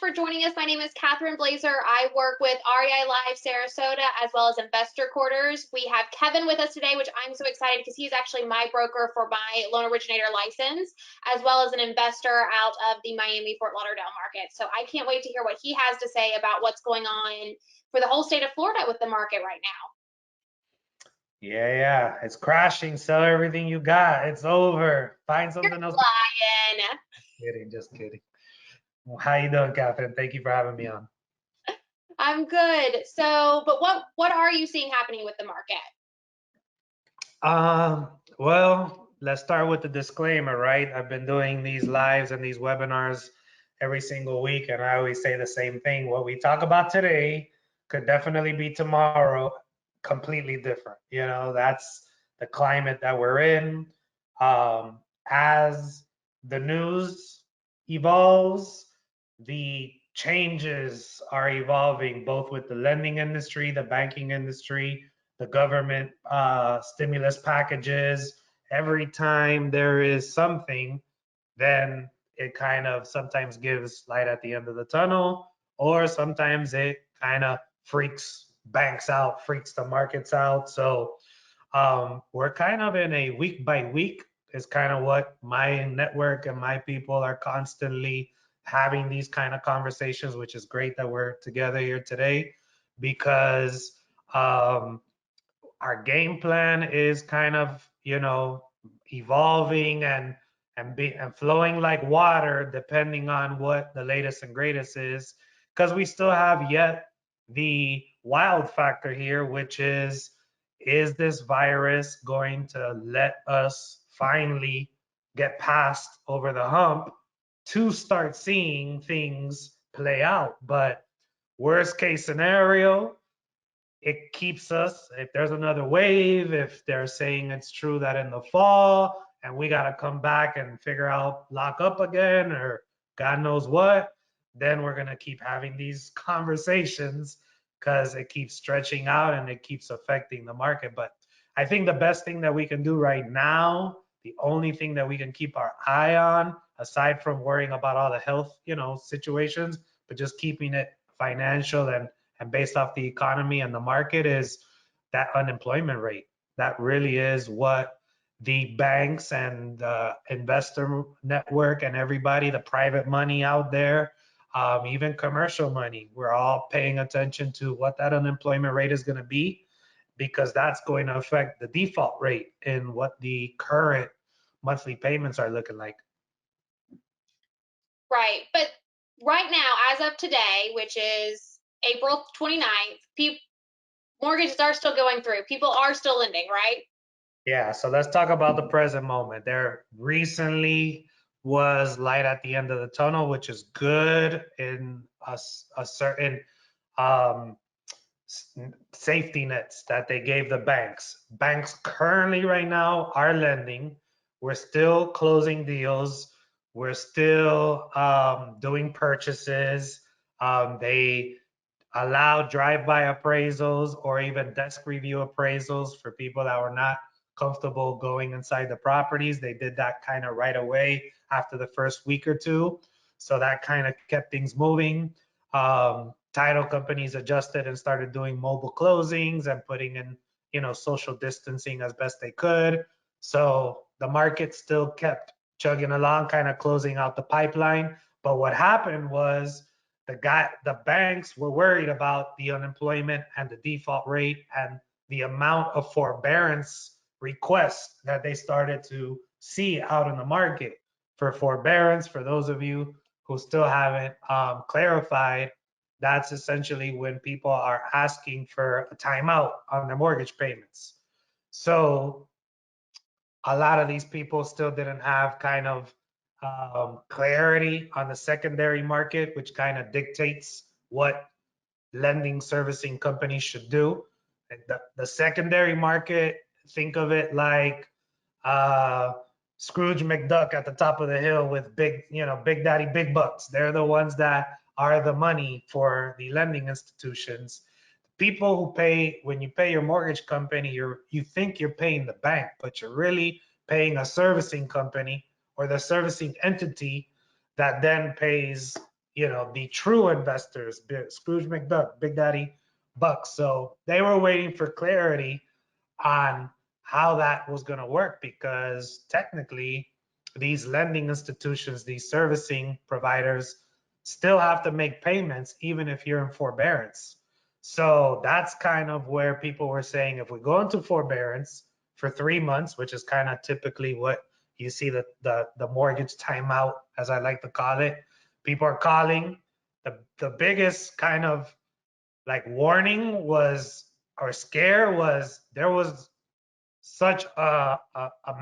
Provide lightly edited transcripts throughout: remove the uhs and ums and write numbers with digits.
for joining us. My name is Catherine Blazer. I work with REI Live Sarasota as well as Investor Quarters. We have Kevin with us today, which I'm so excited because he's actually my broker for my loan originator license, as well as an investor out of the Miami Fort Lauderdale market. So I can't wait to hear what he has to say about what's going on for the whole state of Florida with the market right now. Yeah, it's crashing. Sell everything you got. It's over. Find something else. Lion. Just kidding. Well, how you doing, Catherine? Thank you for having me on. I'm good. So, but what are you seeing happening with the market? Well, let's start with the disclaimer, right? I've been doing these lives and these webinars every single week, and I always say the same thing. What we talk about today could definitely be tomorrow completely different. That's the climate that we're in. As the news evolves, the changes are evolving both with the lending industry, the banking industry, the government stimulus packages. Every time there is something, then it kind of sometimes gives light at the end of the tunnel, or sometimes it kind of freaks banks out, freaks the markets out. So we're kind of in a week by week is kind of what my network and my people are constantly having these kind of conversations, which is great that we're together here today because our game plan is kind of, evolving and flowing like water depending on what the latest and greatest is, because we still have yet the wild factor here, which is this virus going to let us finally get past over the hump to start seeing things play out? But worst case scenario, it keeps us, if there's another wave, if they're saying it's true that in the fall and we got to come back and figure out lock up again or God knows what, then we're going to keep having these conversations because it keeps stretching out and it keeps affecting the market. But I think the best thing that we can do right now, the only thing that we can keep our eye on, aside from worrying about all the health, situations, but just keeping it financial and based off the economy and the market, is that unemployment rate. That really is what the banks and the investor network and everybody, the private money out there, even commercial money, we're all paying attention to what that unemployment rate is going to be, because that's going to affect the default rate in what the current monthly payments are looking like. Right. But right now, as of today, which is April 29th, mortgages are still going through. People are still lending, right? Yeah, so let's talk about the present moment. There recently was light at the end of the tunnel, which is good in a certain um, safety nets that they gave the banks. Banks currently right now are lending. We're still closing deals. We're still doing purchases. They allow drive-by appraisals or even desk review appraisals for people that were not comfortable going inside the properties. They did that kind of right away after the first week or two. So that kind of kept things moving. Title companies adjusted and started doing mobile closings and putting in, social distancing as best they could. So the market still kept chugging along, kind of closing out the pipeline. But what happened was the banks were worried about the unemployment and the default rate and the amount of forbearance requests that they started to see out in the market. For forbearance, for those of you who still haven't clarified, that's essentially when people are asking for a timeout on their mortgage payments. So a lot of these people still didn't have kind of clarity on the secondary market, which kind of dictates what lending servicing companies should do. The secondary market, think of it like Scrooge McDuck at the top of the hill with Big Daddy Big Bucks. They're the ones that are the money for the lending institutions. People who pay, when you pay your mortgage company, you think you're paying the bank, but you're really paying a servicing company or the servicing entity that then pays the true investors, Scrooge McDuck, Big Daddy Buck. So they were waiting for clarity on how that was going to work, because technically these lending institutions, these servicing providers still have to make payments even if you're in forbearance. So that's kind of where people were saying, if we go into forbearance for 3 months, which is kind of typically what you see the mortgage timeout, as I like to call it, people are calling. The biggest kind of like warning was, or scare was, there was such a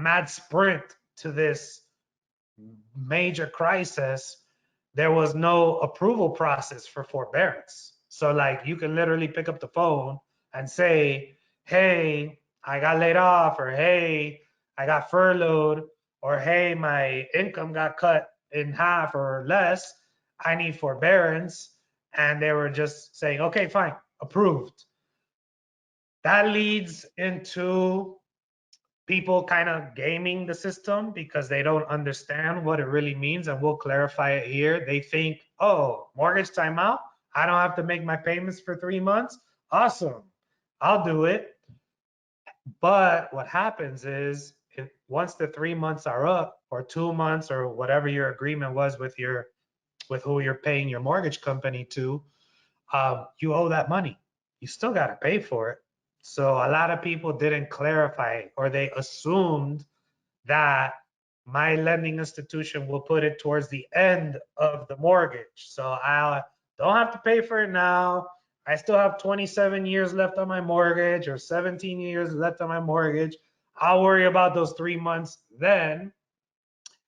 mad sprint to this major crisis. There was no approval process for forbearance. So like you can literally pick up the phone and say, hey, I got laid off, or hey, I got furloughed, or hey, my income got cut in half or less, I need forbearance. And they were just saying, okay, fine, approved. That leads into people kind of gaming the system because they don't understand what it really means. And we'll clarify it here. They think, oh, mortgage timeout, I don't have to make my payments for 3 months. Awesome, I'll do it. But what happens is, once the 3 months are up, or 2 months, or whatever your agreement was with who you're paying your mortgage company to, you owe that money. You still got to pay for it. So a lot of people didn't clarify, or they assumed that my lending institution will put it towards the end of the mortgage. So I don't have to pay for it now. I still have 27 years left on my mortgage, or 17 years left on my mortgage. I'll worry about those 3 months then.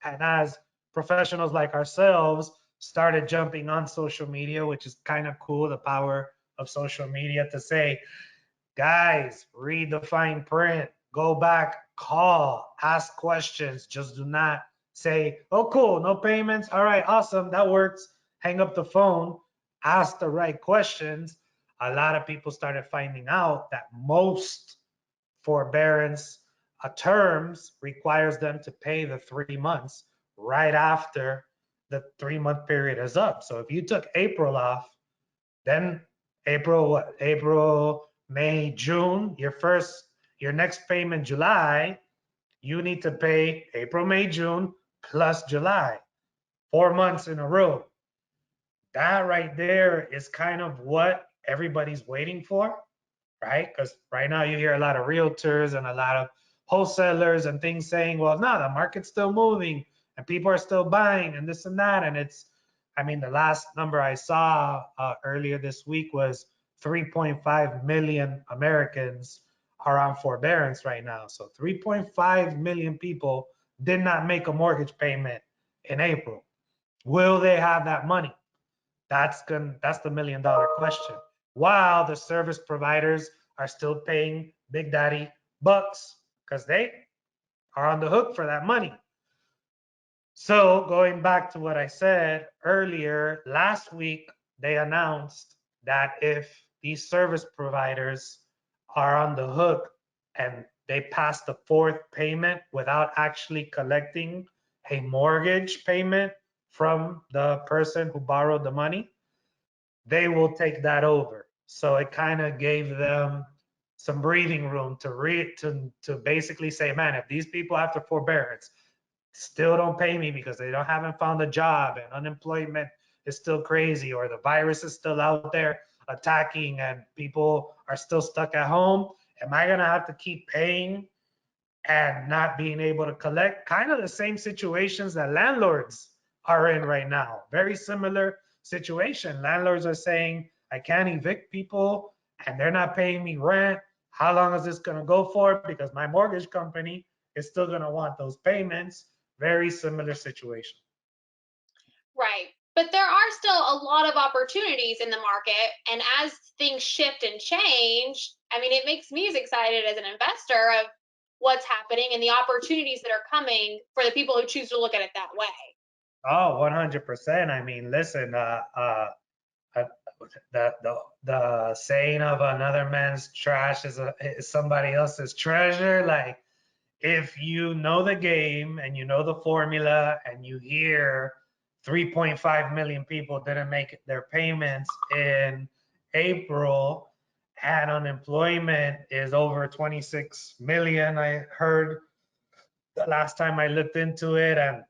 And as professionals like ourselves started jumping on social media, which is kind of cool, the power of social media, to say, guys, read the fine print, go back, call, ask questions. Just do not say, oh, cool, no payments. All right, awesome, that works. Hang up the phone, ask the right questions. A lot of people started finding out that most forbearance terms requires them to pay the 3 months right after the 3 month period is up. So if you took April off, then April, May, June, your next payment July, you need to pay April, May, June plus July, 4 months in a row. That right there is kind of what everybody's waiting for, right? Because right now you hear a lot of realtors and a lot of wholesalers and things saying, well, no, the market's still moving and people are still buying and this and that. And I mean, the last number I saw earlier this week was 3.5 million Americans are on forbearance right now. So 3.5 million people did not make a mortgage payment in April. Will they have that money? That's the $1 million question. While the service providers are still paying Big Daddy bucks because they are on the hook for that money. So going back to what I said earlier, last week they announced that if these service providers are on the hook and they pass the fourth payment without actually collecting a mortgage payment from the person who borrowed the money, they will take that over. So it kind of gave them some breathing room to basically say, man, if these people after forbearance still don't pay me because they haven't found a job and unemployment is still crazy, or the virus is still out there attacking and people are still stuck at home, am I gonna have to keep paying and not being able to collect? Kind of the same situations that landlords are in right now. Very similar situation. Landlords are saying, I can't evict people and they're not paying me rent. How long is this going to go for? Because my mortgage company is still going to want those payments. Very similar situation. Right. But there are still a lot of opportunities in the market. And as things shift and change, I mean, it makes me as excited as an investor of what's happening and the opportunities that are coming for the people who choose to look at it that way. Oh, 100%. I mean, listen, uh, the saying of another man's trash is somebody else's treasure. Like, if you know the game and you know the formula and you hear 3.5 million people didn't make their payments in April, and unemployment is over 26 million. I heard the last time I looked into it, and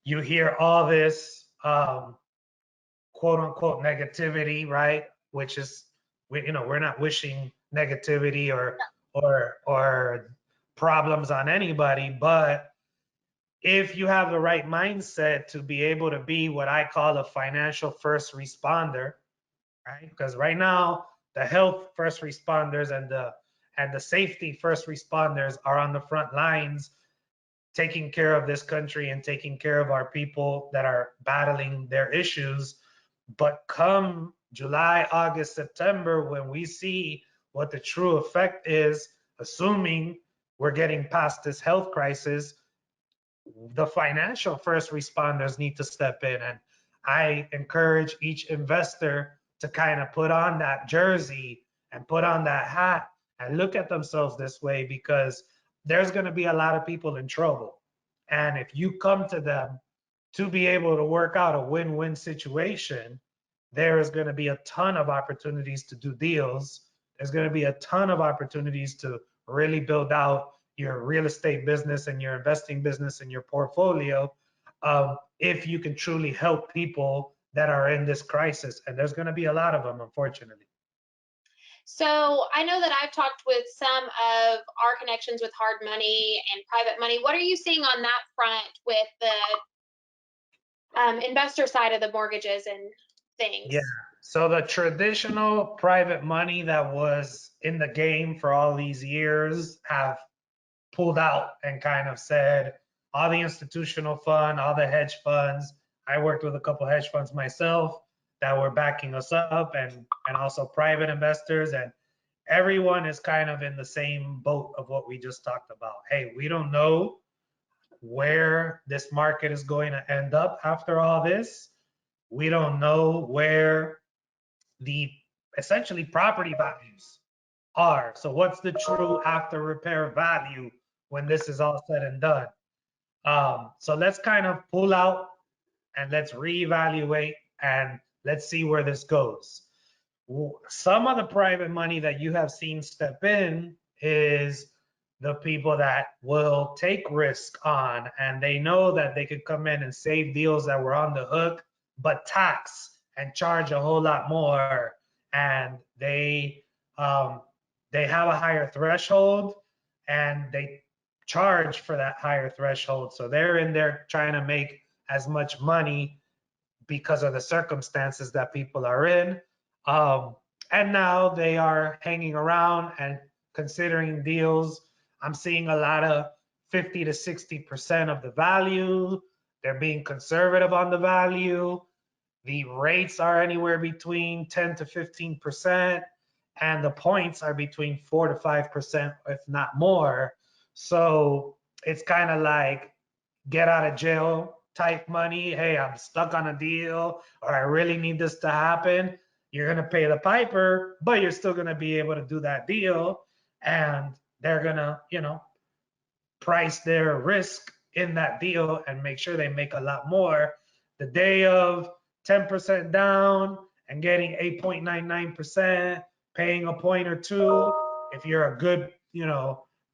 you hear all this quote unquote negativity, right? Which is, we're not wishing negativity or problems on anybody, but if you have the right mindset to be able to be what I call a financial first responder, right? Because right now the health first responders and the safety first responders are on the front lines taking care of this country and taking care of our people that are battling their issues. But come July, August, September, when we see what the true effect is, assuming we're getting past this health crisis, the financial first responders need to step in. And I encourage each investor to kind of put on that jersey and put on that hat and look at themselves this way, because there's going to be a lot of people in trouble. And if you come to them to be able to work out a win-win situation, there is going to be a ton of opportunities to do deals. There's going to be a ton of opportunities to really build out your real estate business and your investing business and your portfolio, if you can truly help people that are in this crisis. And there's going to be a lot of them, unfortunately. So I know that I've talked with some of our connections with hard money and private money. What are you seeing on that front with the investor side of the mortgages and things? Yeah. So the traditional private money that was in the game for all these years have pulled out and kind of said, all the institutional fund, all the hedge funds. I worked with a couple hedge funds myself that were backing us up, and also private investors, and everyone is kind of in the same boat of what we just talked about. Hey, we don't know where this market is going to end up after all this. We don't know where the essentially property values are. So what's the true after repair value when this is all said and done? So let's kind of pull out and let's reevaluate and let's see where this goes. Some of the private money that you have seen step in is the people that will take risk on, and they know that they could come in and save deals that were on the hook, but tax and charge a whole lot more, and they have a higher threshold and they charge for that higher threshold. So they're in there trying to make as much money because of the circumstances that people are in. And now they are hanging around and considering deals. I'm seeing a lot of 50 to 60% of the value. They're being conservative on the value. The rates are anywhere between 10 to 15%, and the points are between 4 to 5%, if not more. So it's kind of like get out of jail type money. Hey, I'm stuck on a deal, or I really need this to happen. You're going to pay the piper, but you're still going to be able to do that deal. And they're going to, price their risk in that deal and make sure they make a lot more. The day of 10% down and getting 8.99%, paying a point or two, if you're a good,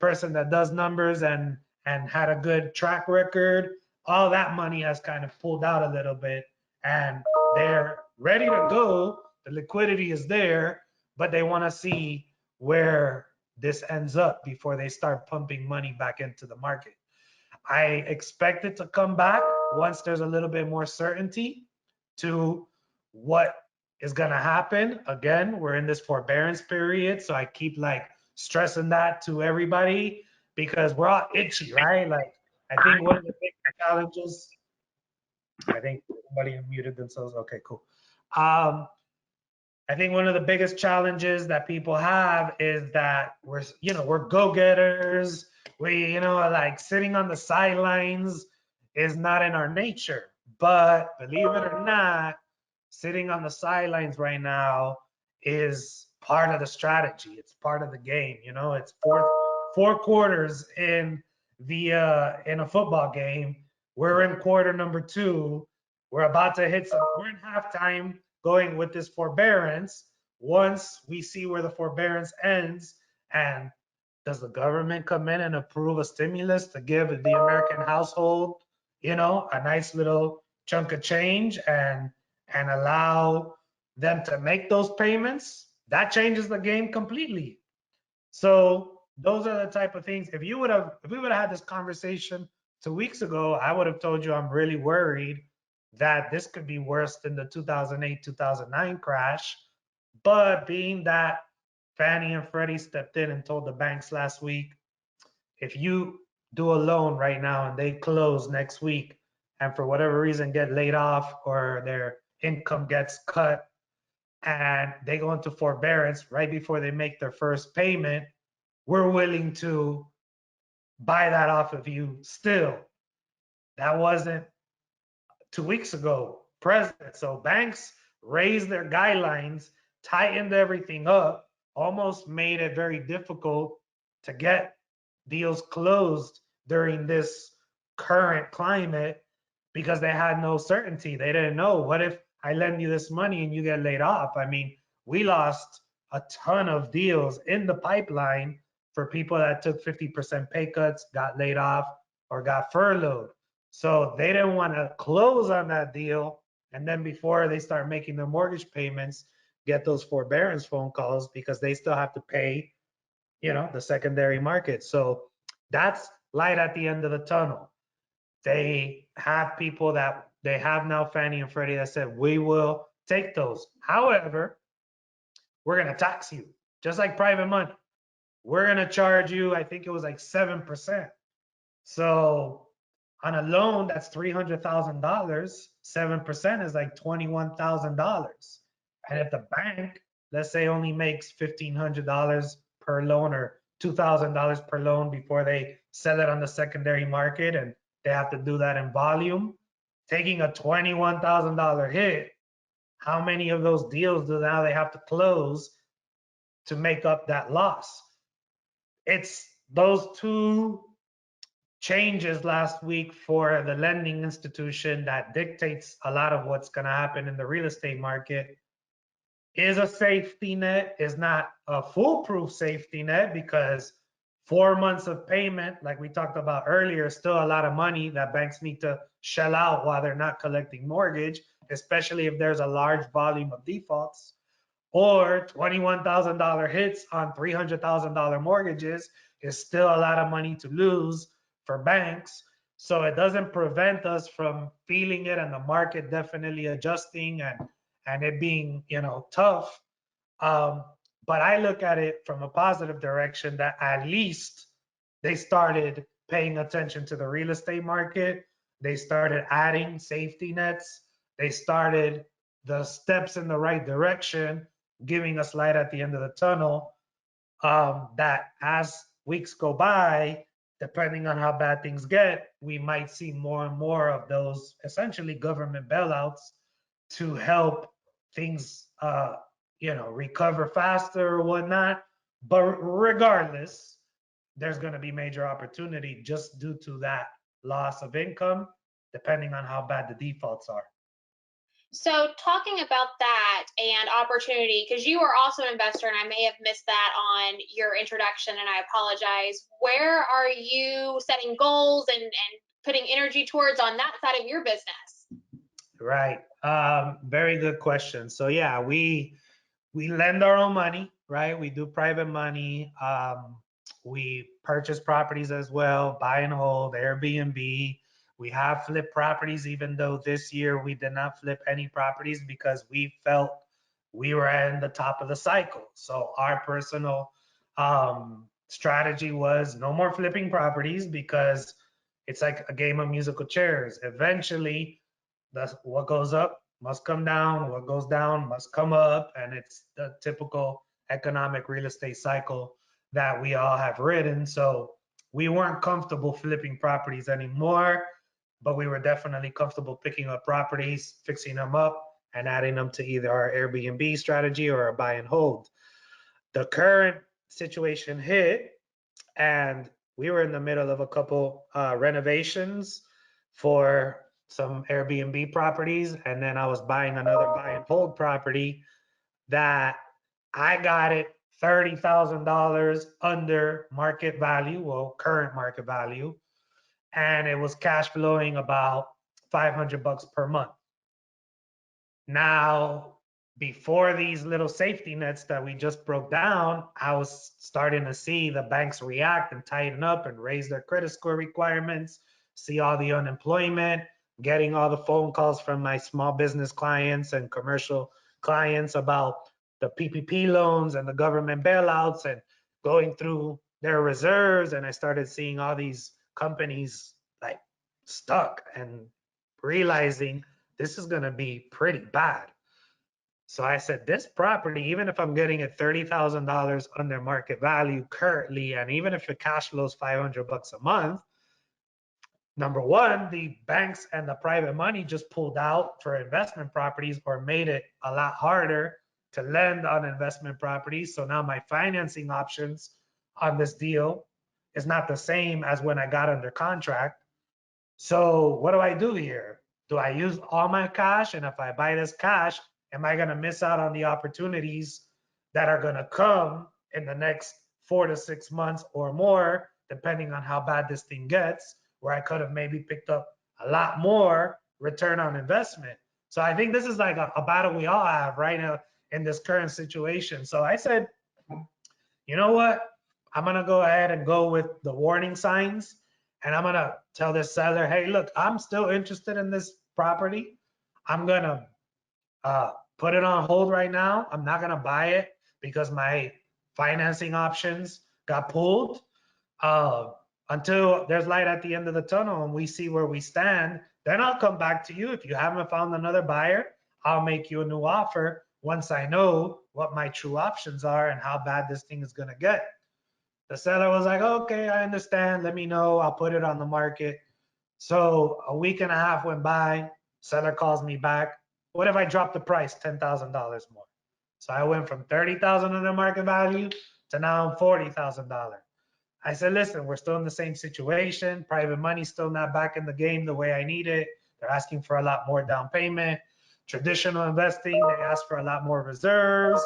person that does numbers and had a good track record, all that money has kind of pulled out a little bit, and they're ready to go. The liquidity is there, but they want to see where this ends up before they start pumping money back into the market. I expect it to come back once there's a little bit more certainty to what is going to happen. Again, we're in this forbearance period, so I keep like stressing that to everybody because we're all itchy, right? Like, I think one of the big challenges, I think everybody unmuted themselves. Okay, cool. I think one of the biggest challenges that people have is that we're go-getters. We, like sitting on the sidelines is not in our nature. But believe it or not, sitting on the sidelines right now is part of the strategy. It's part of the game. It's four quarters in a football game. We're in quarter number 2. we're about to hit some, we're in halftime going with this forbearance. Once we see where the forbearance ends, and does the government come in and approve a stimulus to give the American household, you know, a nice little chunk of change and allow them to make those payments, that changes the game completely. So those are the type of things. If we would have had this conversation 2 weeks ago, I would have told you I'm really worried that this could be worse than the 2008, 2009 crash. But being that Fannie and Freddie stepped in and told the banks last week, if you do a loan right now and they close next week and for whatever reason get laid off or their income gets cut and they go into forbearance right before they make their first payment, we're willing to buy that off of you still. That wasn't 2 weeks ago present. So banks raised their guidelines, tightened everything up, almost made it very difficult to get deals closed during this current climate because they had no certainty. They didn't know, what if I lend you this money and you get laid off? I mean, we lost a ton of deals in the pipeline for people that took 50% pay cuts, got laid off, or got furloughed. So they didn't want to close on that deal. And then before they start making their mortgage payments, get those forbearance phone calls because they still have to pay, you know, the secondary market. So that's light at the end of the tunnel. They have people that they have now, Fannie and Freddie, that said, we will take those. However, we're going to tax you just like private money. We're going to charge you, I think it was like 7%. So on a loan that's $300,000, 7% is like $21,000. And if the bank, let's say, only makes $1,500 per loan or $2,000 per loan before they sell it on the secondary market, and they have to do that in volume, taking a $21,000 hit, how many of those deals do now they have to close to make up that loss? It's those two changes last week for the lending institution that dictates a lot of what's going to happen in the real estate market is a safety net, is not a foolproof safety net, because 4 months of payment, like we talked about earlier, is still a lot of money that banks need to shell out while they're not collecting mortgage, especially if there's a large volume of defaults. Or $21,000 hits on $300,000 mortgages is still a lot of money to lose for banks. So it doesn't prevent us from feeling it and the market definitely adjusting and it being, you know, tough. But I look at it from a positive direction that at least they started paying attention to the real estate market. They started adding safety nets. They started the steps in the right direction, giving us light at the end of the tunnel. That as weeks go by, depending on how bad things get, we might see more and more of those essentially government bailouts to help things, recover faster or whatnot. But regardless, there's going to be major opportunity just due to that loss of income, depending on how bad the defaults are. So talking about that and opportunity, because you are also an investor and I may have missed that on your introduction and I apologize. Where are you setting goals and putting energy towards on that side of your business? Right. Very good question. So yeah, we lend our own money, right? We do private money. We purchase properties as well, buy and hold, Airbnb. We have flipped properties, even though this year we did not flip any properties because we felt we were in the top of the cycle. So our personal strategy was no more flipping properties because it's like a game of musical chairs. Eventually, what goes up must come down, what goes down must come up, and it's the typical economic real estate cycle that we all have ridden. So we weren't comfortable flipping properties anymore, but we were definitely comfortable picking up properties, fixing them up, and adding them to either our Airbnb strategy or a buy and hold. The current situation hit, and we were in the middle of a couple renovations for some Airbnb properties, and then I was buying another buy and hold property that I got it $30,000 under market value, well, current market value, and it was cash flowing about 500 bucks per month. Now, before these little safety nets that we just broke down, I was starting to see the banks react and tighten up and raise their credit score requirements, see all the unemployment, getting all the phone calls from my small business clients and commercial clients about the PPP loans and the government bailouts and going through their reserves. And I started seeing all these companies like stuck and realizing this is going to be pretty bad. So I said, this property, even if I'm getting it $30,000 under market value currently, and even if it cash flows 500 bucks a month, number one, the banks and the private money just pulled out for investment properties or made it a lot harder to lend on investment properties. So now my financing options on this deal is not the same as when I got under contract. So what do I do here? Do I use all my cash? And if I buy this cash, am I going to miss out on the opportunities that are going to come in the next 4 to 6 months or more, depending on how bad this thing gets, where I could have maybe picked up a lot more return on investment? So I think this is like a battle we all have right now in this current situation. So I said, you know what? I'm going to go ahead and go with the warning signs. And I'm going to tell this seller, hey, look, I'm still interested in this property. I'm going to put it on hold right now. I'm not going to buy it because my financing options got pulled uh, until there's light at the end of the tunnel and we see where we stand. Then I'll come back to you. If you haven't found another buyer, I'll make you a new offer once I know what my true options are and how bad this thing is going to get. The seller was like, okay, I understand. Let me know. I'll put it on the market. So a week and a half went by. Seller calls me back. What if I drop the price $10,000 more? So I went from 30,000 under market value to now $40,000. I said, listen, we're still in the same situation. Private money's still not back in the game the way I need it. They're asking for a lot more down payment. Traditional investing, they ask for a lot more reserves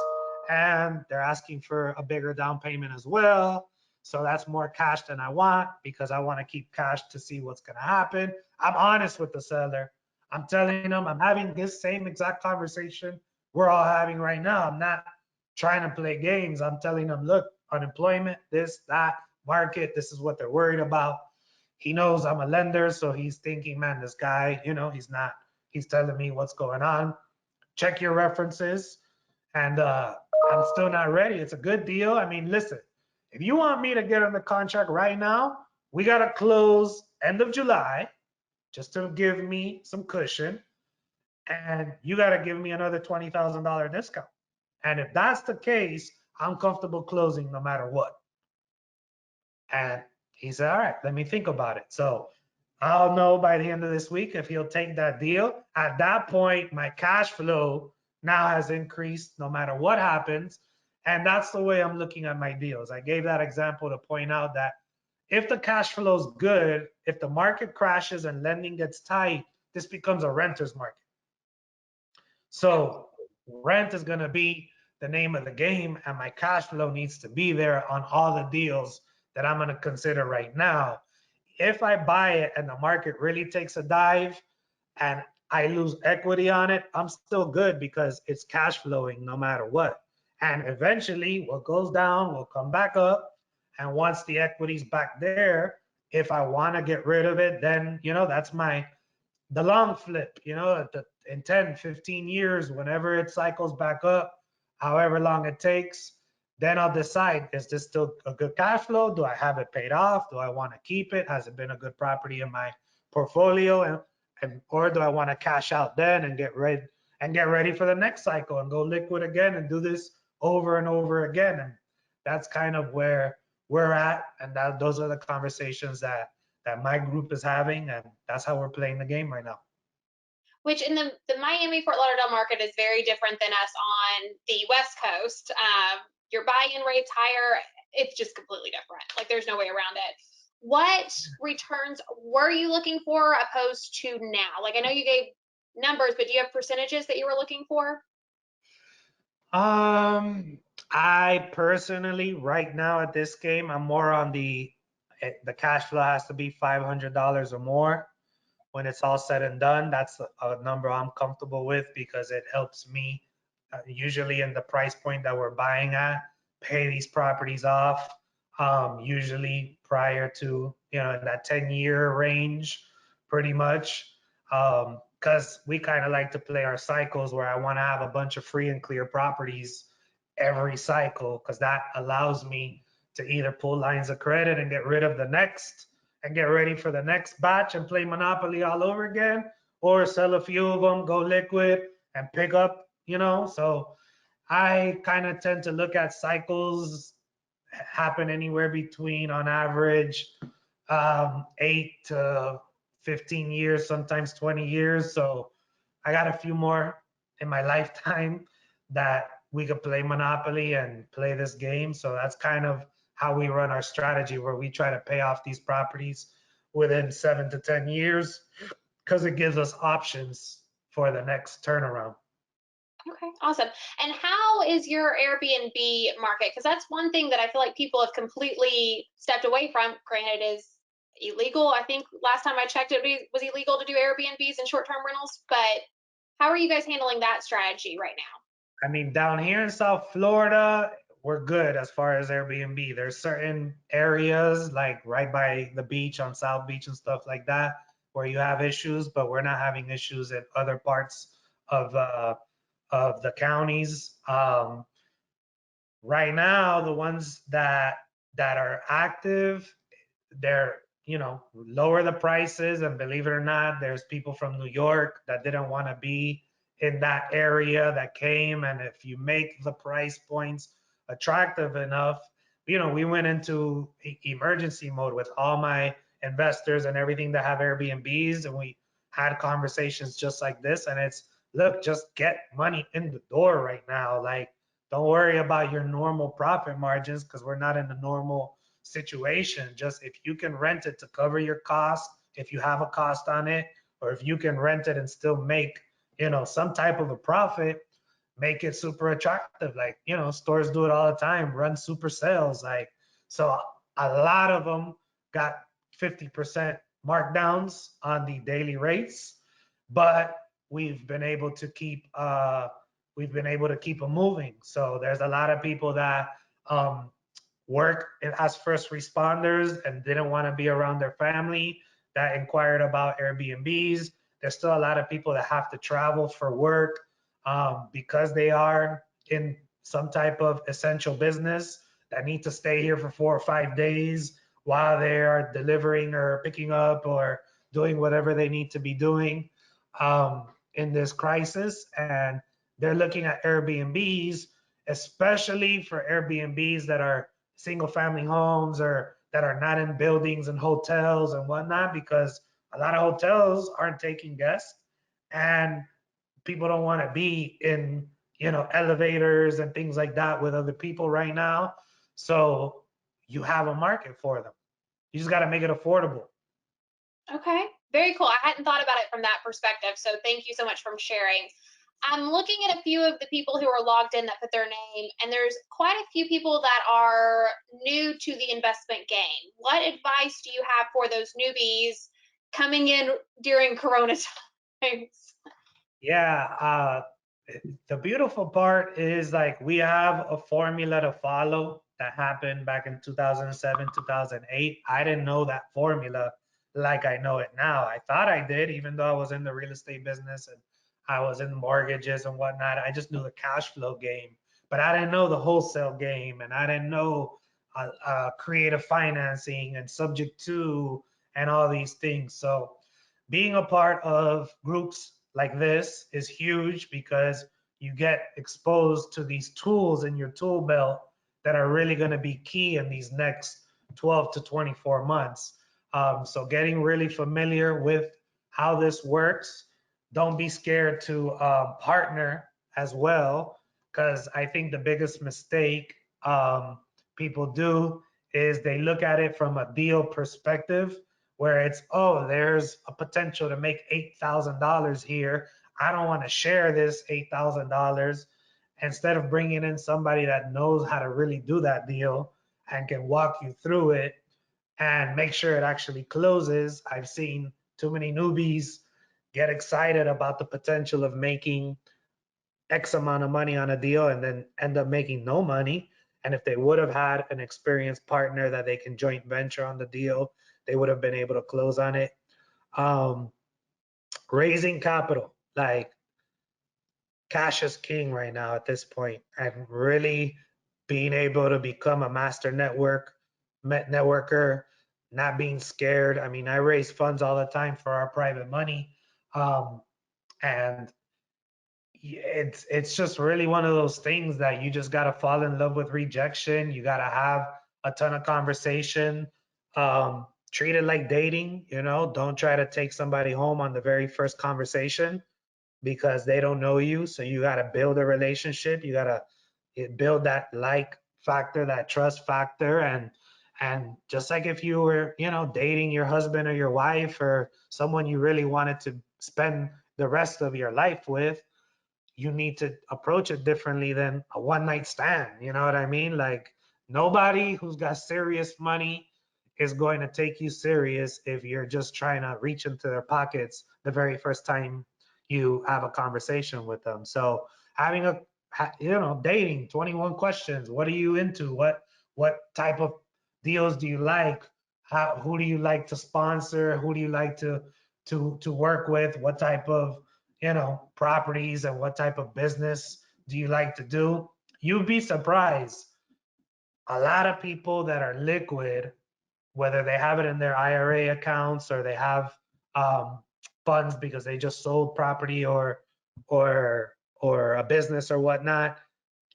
and they're asking for a bigger down payment as well. So that's more cash than I want because I want to keep cash to see what's going to happen. I'm honest with the seller. I'm telling them I'm having this same exact conversation we're all having right now. I'm not trying to play games. I'm telling them, look, unemployment, this, that, market, this is what they're worried about. He knows I'm a lender, so he's thinking, man, this guy, he's telling me what's going on. Check your references. And I'm still not ready. It's a good deal. I mean, listen, if you want me to get on the contract right now, we got to close end of July just to give me some cushion. And you got to give me another $20,000 discount. And if that's the case, I'm comfortable closing no matter what. And he said, all right, let me think about it. So I'll know by the end of this week if he'll take that deal. At that point, my cash flow now has increased no matter what happens. And that's the way I'm looking at my deals. I gave that example to point out that if the cash flow is good, if the market crashes and lending gets tight, this becomes a renter's market. So rent is going to be the name of the game, and my cash flow needs to be there on all the deals that I'm going to consider right now. If I buy it and the market really takes a dive and I lose equity on it, I'm still good because it's cash flowing no matter what. And eventually what goes down will come back up. And once the equity's back there, if I want to get rid of it, then, that's the long flip, in 10, 15 years, whenever it cycles back up, however long it takes, then I'll decide, is this still a good cash flow? Do I have it paid off? Do I want to keep it? Has it been a good property in my portfolio? Or do I want to cash out then and get ready for the next cycle and go liquid again and do this over and over again? And that's kind of where we're at. And those are the conversations that my group is having. And that's how we're playing the game right now. Which in the Miami Fort Lauderdale market is very different than us on the West Coast. Your buy-in rates higher, it's just completely different. Like there's no way around it. what returns were you looking for opposed to now? Like I know you gave numbers, but do you have percentages that you were looking for? Um, I personally, right now at this game, I'm more on the cash flow has to be $500 or more. When it's all said and done, that's a number I'm comfortable with because it helps me, usually in the price point that we're buying at, pay these properties off, usually prior to, in that 10-year range, pretty much. Because we kind of like to play our cycles where I want to have a bunch of free and clear properties every cycle, because that allows me to either pull lines of credit and get rid of the next and get ready for the next batch and play Monopoly all over again, or sell a few of them, go liquid, and pick up. So I kind of tend to look at cycles happen anywhere between, on average, 8 to 15 years, sometimes 20 years. So I got a few more in my lifetime that we could play Monopoly and play this game. So that's kind of how we run our strategy, where we try to pay off these properties within 7 to 10 years because it gives us options for the next turnaround. Okay, awesome. And how is your Airbnb market? Because that's one thing that I feel like people have completely stepped away from. Granted, it is illegal. I think last time I checked, it was illegal to do Airbnbs and short-term rentals. But how are you guys handling that strategy right now? I mean, down here in South Florida, we're good as far as Airbnb. There's certain areas like right by the beach on South Beach and stuff like that where you have issues, but we're not having issues in other parts of the counties. Right now, the ones that are active, they're lower the prices, and believe it or not, there's people from New York that didn't want to be in that area that came, and if you make the price points attractive enough, we went into emergency mode with all my investors and everything that have Airbnbs, and we had conversations just like this, and it's, look, just get money in the door right now. Like, don't worry about your normal profit margins because we're not in a normal situation. Just if you can rent it to cover your costs, if you have a cost on it, or if you can rent it and still make, some type of a profit, make it super attractive. Like, stores do it all the time, run super sales. Like, so a lot of them got 50% markdowns on the daily rates, but we've been able to keep them moving. So there's a lot of people that work as first responders and didn't want to be around their family that inquired about Airbnbs. There's still a lot of people that have to travel for work because they are in some type of essential business that need to stay here for 4 or 5 days while they are delivering or picking up or doing whatever they need to be doing in this crisis. And they're looking at Airbnbs, especially for Airbnbs that are single family homes or that are not in buildings and hotels and whatnot, because a lot of hotels aren't taking guests and people don't want to be in elevators and things like that with other people right now. So you have a market for them. You just got to make it affordable. Okay, very cool. I hadn't thought about it from that perspective, so thank you so much for sharing. I'm looking at a few of the people who are logged in that put their name, and there's quite a few people that are new to the investment game. What advice do you have for those newbies coming in during Corona times? Yeah, the beautiful part is like we have a formula to follow that happened back in 2007, 2008. I didn't know that formula like I know it now. I thought I did, even though I was in the real estate business and I was in mortgages and whatnot. I just knew the cash flow game, but I didn't know the wholesale game, and I didn't know creative financing and subject to and all these things. So being a part of groups like this is huge because you get exposed to these tools in your tool belt that are really going to be key in these next 12 to 24 months. So getting really familiar with how this works. Don't be scared to partner as well, because I think the biggest mistake people do is they look at it from a deal perspective where it's, oh, there's a potential to make $8,000 here. I don't want to share this $8,000. Instead of bringing in somebody that knows how to really do that deal and can walk you through it and make sure it actually closes. I've seen too many newbies get excited about the potential of making X amount of money on a deal and then end up making no money. And if they would have had an experienced partner that they can joint venture on the deal, they would have been able to close on it. Um, Raising capital, like cash is king right now at this point, and really being able to become a master networker, not being scared. I mean, I raise funds all the time for our private money, and it's just really one of those things that you just gotta fall in love with rejection. You gotta have a ton of conversation. Treat it like dating, you know. Don't try to take somebody home on the very first conversation because they don't know you. So you got to build a relationship. You got to build that like factor, that trust factor. And just like if you were, you know, dating your husband or your wife or someone you really wanted to spend the rest of your life with, you need to approach it differently than a one night stand. You know what I mean? Like nobody who's got serious money is going to take you serious if you're just trying to reach into their pockets the very first time you have a conversation with them. So having a, you know, dating 21 questions. What are you into? What type of deals do you like? Who do you like to sponsor? Who do you like to work with? What type of, you know, properties and what type of business do you like to do? You'd be surprised. A lot of people that are liquid, whether they have it in their IRA accounts or they have um, funds because they just sold property or a business or whatnot,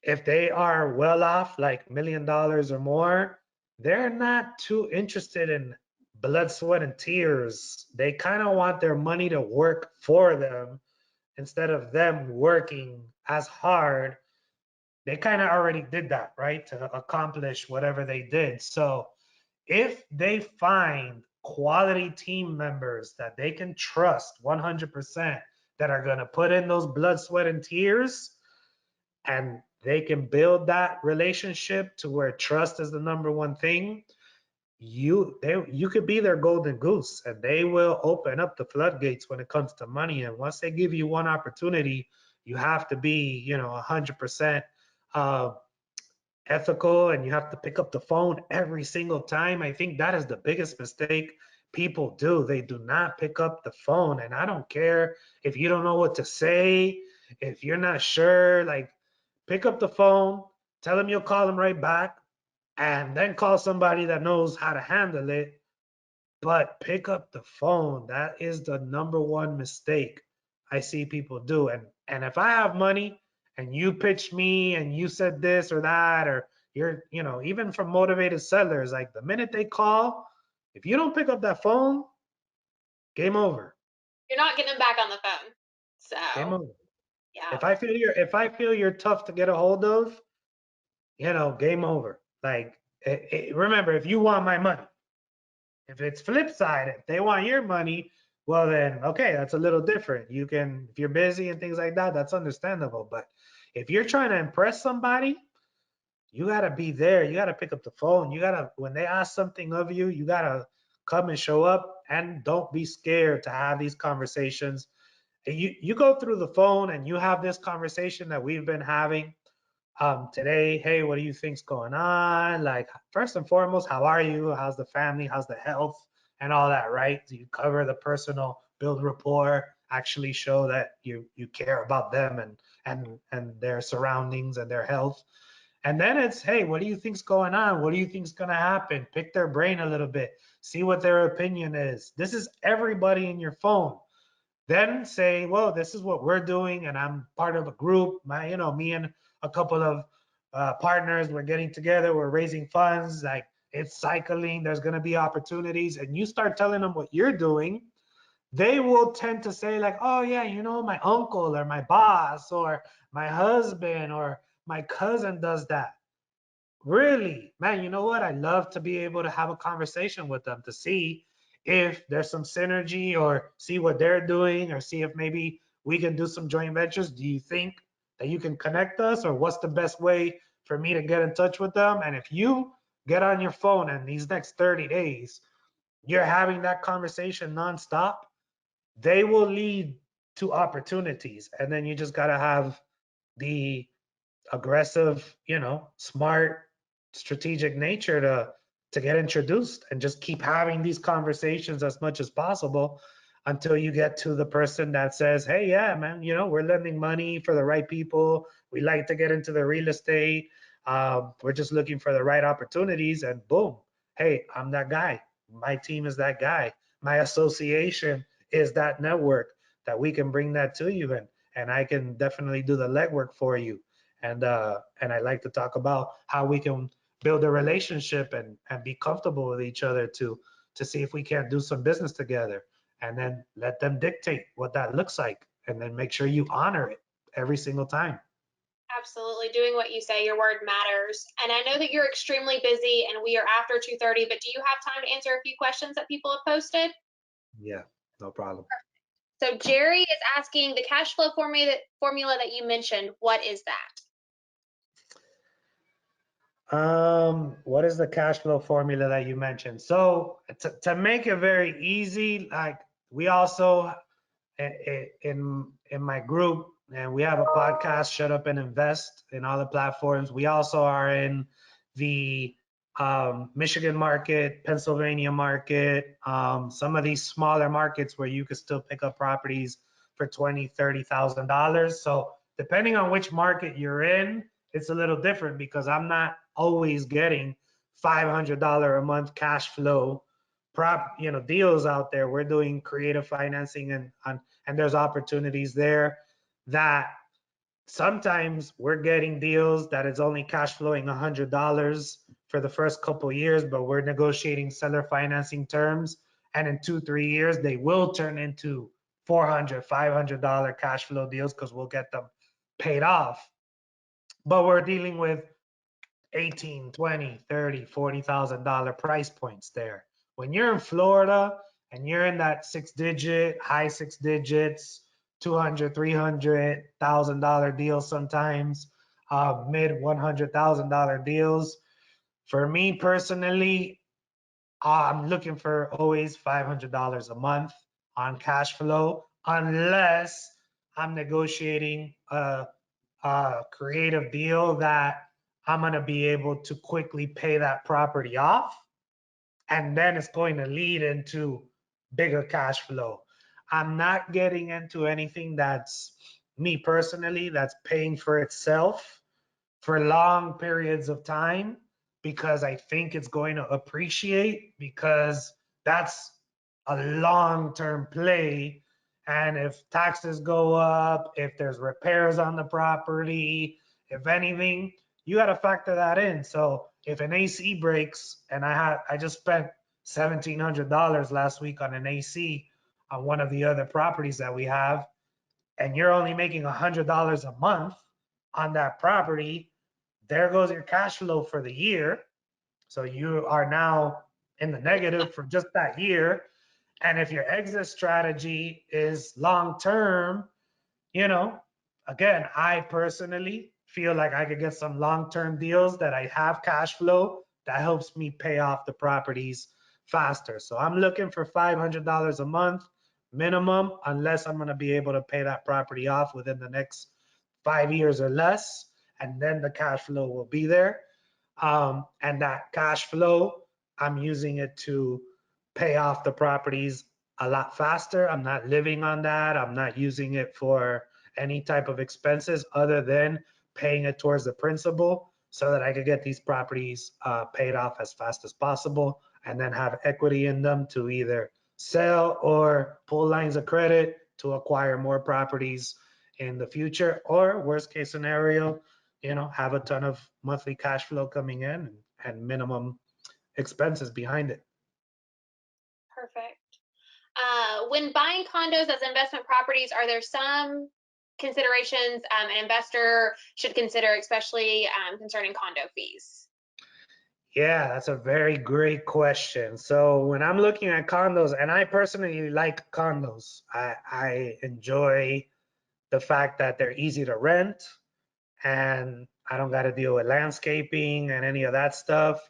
if they are well off, like $1 million or more, they're not too interested in blood, sweat, and tears. They kind of want their money to work for them instead of them working as hard. They kind of already did that, right? To accomplish whatever they did. So if they find quality team members that they can trust 100%, that are going to put in those blood, sweat, and tears, and they can build that relationship to where trust is the number one thing, you could be their golden goose and they will open up the floodgates when it comes to money. And once they give you one opportunity, you have to be, you know, 100% uh, ethical, and you have to pick up the phone every single time. I think that is the biggest mistake people do. They do not pick up the phone. And I don't care if you don't know what to say, if you're not sure, like pick up the phone, tell them you'll call them right back, and then call somebody that knows how to handle it. But pick up the phone. That is the number one mistake I see people do. And if I have money and you pitch me and you said this or that, or you're, you know, even from motivated sellers, like the minute they call, if you don't pick up that phone, game over. You're not getting them back on the phone. Game So, over. yeah. If I feel you're tough to get a hold of, you know, game over. Like remember, if you want my money, if it's flip side, if they want your money, well then okay, that's a little different. You can, if you're busy and things like that, that's understandable. But if you're trying to impress somebody, you gotta be there. You gotta pick up the phone. You gotta, when they ask something of you, you gotta come and show up, and don't be scared to have these conversations. You go through the phone and you have this conversation that we've been having today. Hey, what do you think's going on? Like, first and foremost, how are you? How's the family? How's the health and all that, right? Do you cover the personal, build rapport, actually show that you care about them and their surroundings and their health. And then it's, hey, what do you think's going on? What do you think's going to happen? Pick their brain a little bit, see what their opinion is. This is everybody in your phone. Then say, well, this is what we're doing, and I'm part of a group. Me and a couple of partners, we're getting together, we're raising funds. Like, it's cycling, there's going to be opportunities, and you start telling them what you're doing. They will tend to say like, oh yeah, you know, my uncle or my boss or my husband or my cousin does that. really, man, you know what? I love to be able to have a conversation with them to see if there's some synergy or see what they're doing or see if maybe we can do some joint ventures. Do you think that you can connect us, or what's the best way for me to get in touch with them? And if you get on your phone and these next 30 days, you're having that conversation nonstop, they will lead to opportunities. And then you just got to have the aggressive, smart, strategic nature to get introduced and just keep having these conversations as much as possible until you get to the person that says, "Hey, yeah, man, we're lending money for the right people. We like to get into the real estate. We're just looking for the right opportunities." And boom, hey, I'm that guy. My team is that guy. My association is that network that we can bring that to you, and I can definitely do the legwork for you. And I like to talk about how we can build a relationship and be comfortable with each other to see if we can't do some business together, and then let them dictate what that looks like, and then make sure you honor it every single time. Absolutely. Doing what you say, your word matters. And I know that you're extremely busy and we are after 2:30, but do you have time to answer a few questions that people have posted? Yeah, no problem. So Jerry is asking the cash flow formula that you mentioned, what is that? What is the cash flow formula that you mentioned? So to make it very easy, like we also in my group, and we have a podcast, Shut Up and Invest, in all the platforms. We also are in the Michigan market, Pennsylvania market, some of these smaller markets where you could still pick up properties for $20,000, $30,000. So depending on which market you're in, it's a little different because I'm not always getting $500 a month cash flow deals out there. We're doing creative financing, and there's opportunities there that sometimes we're getting deals that is only cash flowing $100 for the first couple of years, but we're negotiating seller financing terms, and in 2 3 years they will turn into $400 $500 cash flow deals because we'll get them paid off. But we're dealing with 18, 20, 30, $40,000 price points there. When you're in Florida and you're in that high six digits, 200, $300,000 deals sometimes, mid $100,000 deals. For me personally, I'm looking for always $500 a month on cash flow, unless I'm negotiating a creative deal that I'm going to be able to quickly pay that property off. And then it's going to lead into bigger cash flow. I'm not getting into anything that's, me personally, that's paying for itself for long periods of time because I think it's going to appreciate, because that's a long-term play. And if taxes go up, if there's repairs on the property, if anything, you got to factor that in. So if an AC breaks, and I just spent $1,700 last week on an AC on one of the other properties that we have, and you're only making $100 a month on that property, there goes your cash flow for the year. So you are now in the negative for just that year. And if your exit strategy is long term, you know, again, I personally feel like I could get some long term deals that I have cash flow that helps me pay off the properties faster. So I'm looking for $500 a month minimum, unless I'm going to be able to pay that property off within the next 5 years or less. And then the cash flow will be there. And that cash flow, I'm using it to pay off the properties a lot faster. I'm not living on that. I'm not using it for any type of expenses other than paying it towards the principal so that I could get these properties paid off as fast as possible, and then have equity in them to either sell or pull lines of credit to acquire more properties in the future, or worst case scenario, have a ton of monthly cash flow coming in and minimum expenses behind it. Perfect. When buying condos as investment properties, are there some considerations an investor should consider, especially concerning condo fees? Yeah, that's a very great question. So when I'm looking at condos, and I personally like condos, I enjoy the fact that they're easy to rent and I don't got to deal with landscaping and any of that stuff.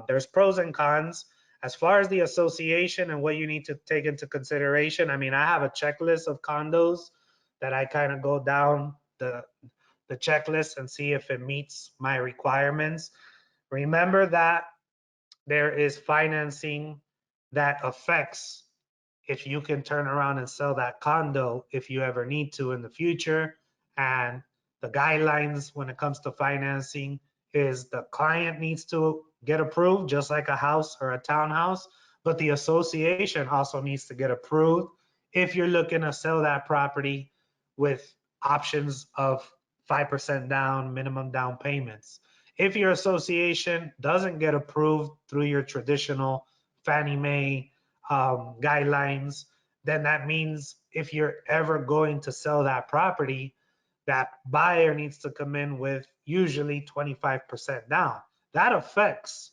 There's pros and cons. As far as the association and what you need to take into consideration, I mean, I have a checklist of condos that I kind of go down the checklist and see if it meets my requirements. Remember that there is financing that affects if you can turn around and sell that condo if you ever need to in the future. And the guidelines when it comes to financing is the client needs to get approved, just like a house or a townhouse, but the association also needs to get approved if you're looking to sell that property with options of 5% down, minimum down payments. If your association doesn't get approved through your traditional Fannie Mae guidelines, then that means if you're ever going to sell that property, that buyer needs to come in with usually 25% down. That affects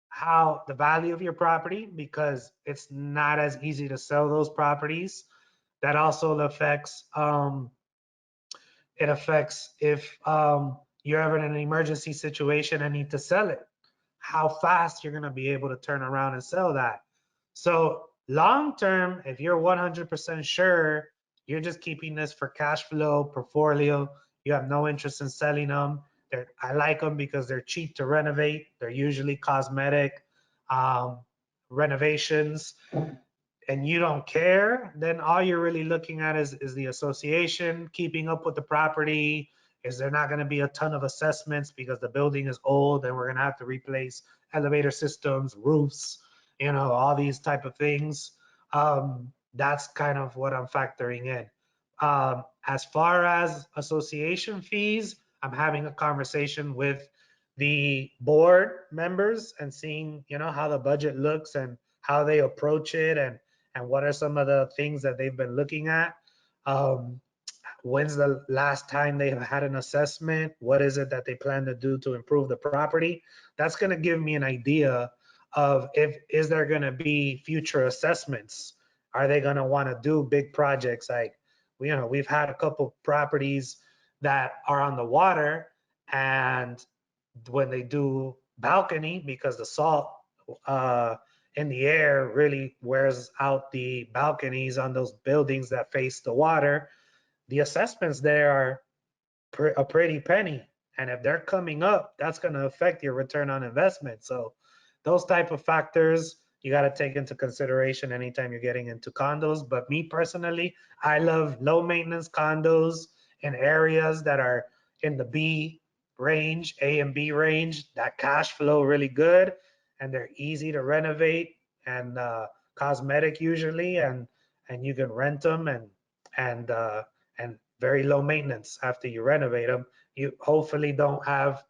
how the value of your property because it's not as easy to sell those properties. That also affects it affects if you're ever in an emergency situation and need to sell it, how fast you're going to be able to turn around and sell that. So long term, if you're 100% sure you're just keeping this for cash flow, portfolio, you have no interest in selling them. I like them because they're cheap to renovate. They're usually cosmetic um, renovations and you don't care, then all you're really looking at is the association keeping up with the property. Is there not going to be a ton of assessments because the building is old and we're going to have to replace elevator systems, roofs, all these type of things. That's kind of what I'm factoring in. As far as association fees, I'm having a conversation with the board members and seeing, how the budget looks and how they approach it and what are some of the things that they've been looking at. Um, when's the last time they have had an assessment? What is it that they plan to do to improve the property? That's going to give me an idea of if is there going to be future assessments. Are they going to want to do big projects like we've had a couple properties that are on the water, and when they do balcony, because the salt uh, in the air really wears out the balconies on those buildings that face the water, the assessments there are a pretty penny. And if they're coming up, that's going to affect your return on investment. So those type of factors you got to take into consideration anytime you're getting into condos. But me personally, I love low maintenance condos in areas that are in the B range, A and B range, that cash flow really good, and they're easy to renovate and cosmetic usually, and you can rent them and very low maintenance after you renovate them. You hopefully don't have,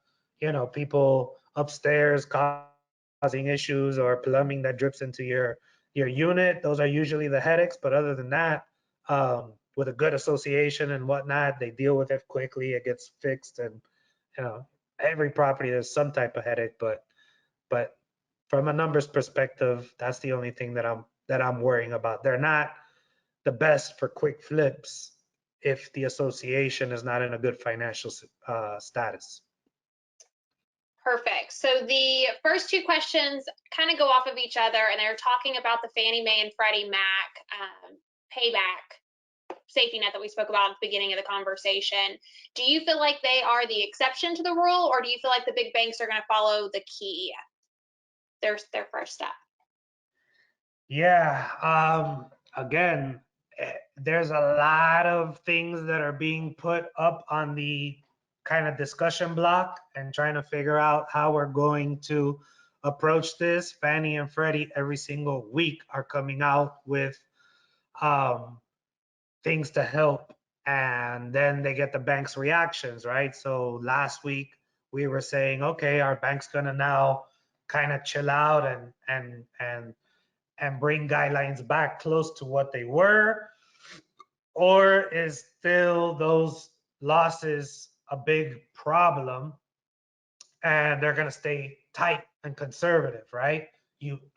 people upstairs causing issues or plumbing that drips into your unit. Those are usually the headaches. But other than that, with a good association and whatnot, they deal with it quickly. It gets fixed, and you know, every property there's some type of headache. But from a numbers perspective, that's the only thing that I'm worrying about. They're not the best for quick flips if the association is not in a good financial status. Perfect. So the first two questions kind of go off of each other, and they're talking about the Fannie Mae and Freddie Mac payback safety net that we spoke about at the beginning of the conversation. Do you feel like they are the exception to the rule, or do you feel like the big banks are going to follow the key, their first step? Yeah. Again, there's a lot of things that are being put up on the kind of discussion block and trying to figure out how we're going to approach this. Fannie and Freddie every single week are coming out with um, things to help, and then they get the bank's reactions, right? So last week we were saying, okay, our bank's gonna now kind of chill out and bring guidelines back close to what they were, or is still those losses a big problem? and they're going to stay tight and conservative, right?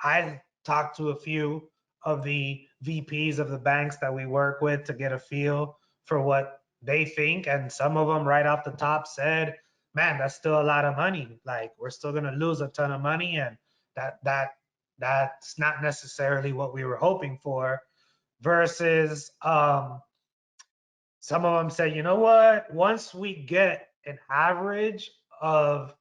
I talked to a few of the VPs of the banks that we work with to get a feel for what they think, and some of them right off the top said, man, that's still a lot of money. Like, we're still going to lose a ton of money, and that's not necessarily what we were hoping for. Versus some of them say, you know what, once we get an average of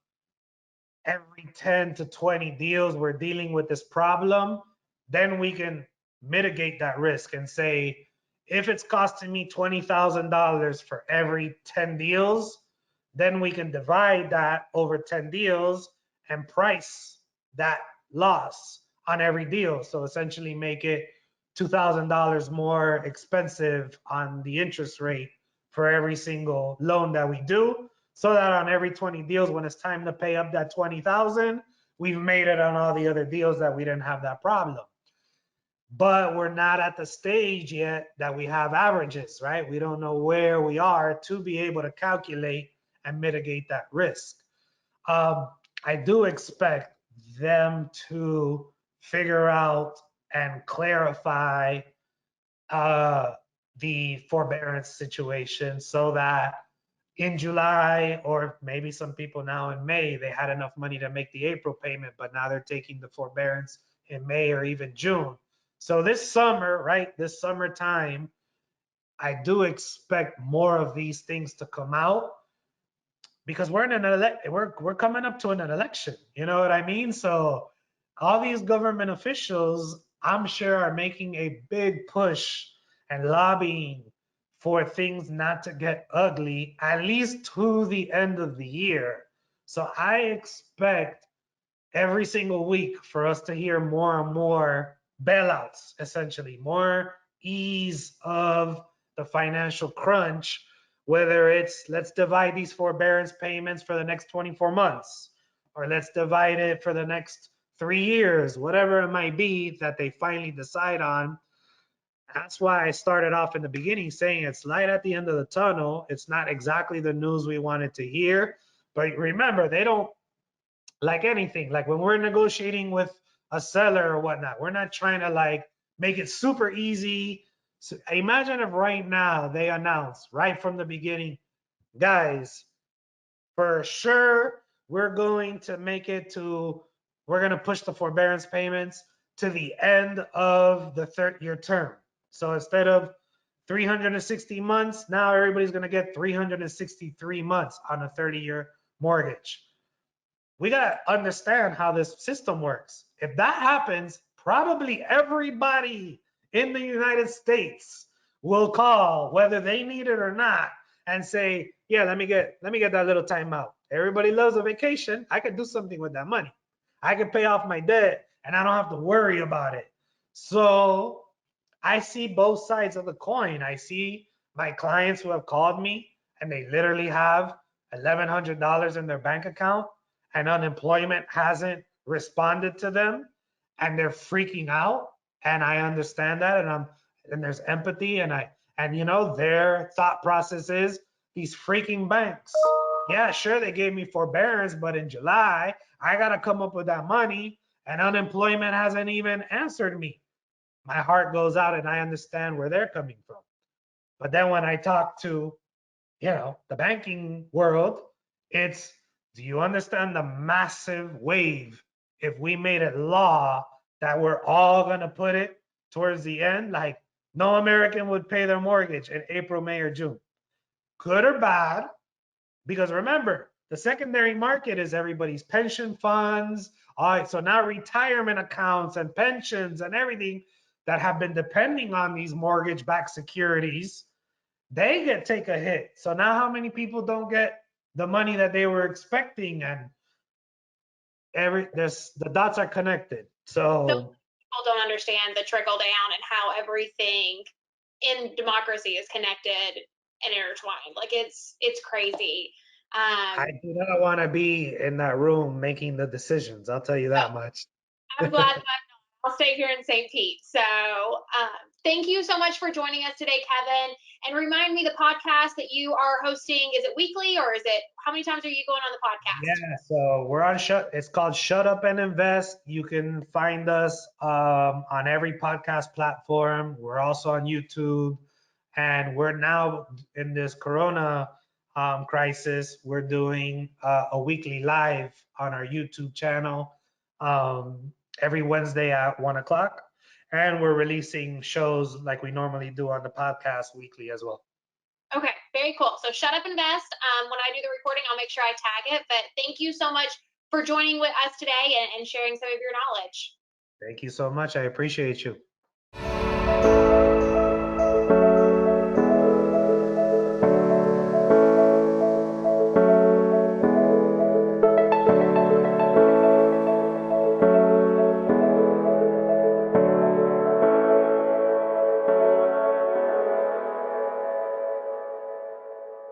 every 10 to 20 deals we're dealing with this problem, then we can mitigate that risk and say, if it's costing me $20,000 for every 10 deals, then we can divide that over 10 deals and price that loss on every deal. So essentially make it $2,000 more expensive on the interest rate for every single loan that we do, so that on every 20 deals, when it's time to pay up that 20,000, we've made it on all the other deals that we didn't have that problem. But we're not at the stage yet that we have averages, right? We don't know where we are to be able to calculate and mitigate that risk. I do expect them to figure out and clarify the forbearance situation, so that in July, or maybe some people now in May, they had enough money to make the April payment, but now they're taking the forbearance in May or even June. So this summer, right, this summertime, I do expect more of these things to come out, because we're coming up to an election. You know what I mean? So all these government officials, I'm sure, are making a big push and lobbying for things not to get ugly, at least to the end of the year. So I expect every single week for us to hear more and more bailouts, essentially, more ease of the financial crunch, whether it's let's divide these forbearance payments for the next 24 months, or let's divide it for the next 3 years, whatever it might be that they finally decide on. That's why I started off in the beginning saying it's light at the end of the tunnel. It's not exactly the news we wanted to hear, but remember, they don't, like anything, like when we're negotiating with a seller or whatnot, we're not trying to like make it super easy. So imagine if right now they announce right from the beginning, guys, for sure, we're going to make it to, we're going to push the forbearance payments to the end of the third-year term. So instead of 360 months, now everybody's going to get 363 months on a 30-year mortgage. We got to understand how this system works. If that happens, probably everybody in the United States will call, whether they need it or not, and say, yeah, let me get that little time out. Everybody loves a vacation. I could do something with that money. I could pay off my debt and I don't have to worry about it. So I see both sides of the coin. I see my clients who have called me and they literally have $1,100 in their bank account and unemployment hasn't responded to them and they're freaking out. And I understand that, and there's empathy, and you know, their thought process is, these freaking banks, yeah, sure, they gave me forbearance, but in July I gotta come up with that money and unemployment hasn't even answered me. My heart goes out and I understand where they're coming from. But then when I talk to, you know, the banking world, it's, do you understand the massive wave if we made it law that we're all going to put it towards the end? Like, no American would pay their mortgage in April, May, or June. Good or bad, because remember, the secondary market is everybody's pension funds. All right, so now retirement accounts and pensions and everything that have been depending on these mortgage-backed securities, they take a hit. So now how many people don't get the money that they were expecting? And the dots are connected. So people don't understand the trickle down and how everything in democracy is connected and intertwined. Like it's crazy. I do not want to be in that room making the decisions. I'll tell you that much. I'm glad that stay here in St. Pete. So thank you so much for joining us today, Kevin. And remind me the podcast that you are hosting, is it weekly or is it, how many times are you going on the podcast? Yeah, so we're on it's called Shut Up and Invest. You can find us on every podcast platform. We're also on YouTube. And we're now in this Corona crisis. We're doing a weekly live on our YouTube channel every Wednesday at 1 o'clock. And we're releasing shows like we normally do on the podcast weekly as well. Okay, very cool. So Shut Up Invest. When I do the recording, I'll make sure I tag it. But thank you so much for joining with us today and sharing some of your knowledge. Thank you so much. I appreciate you.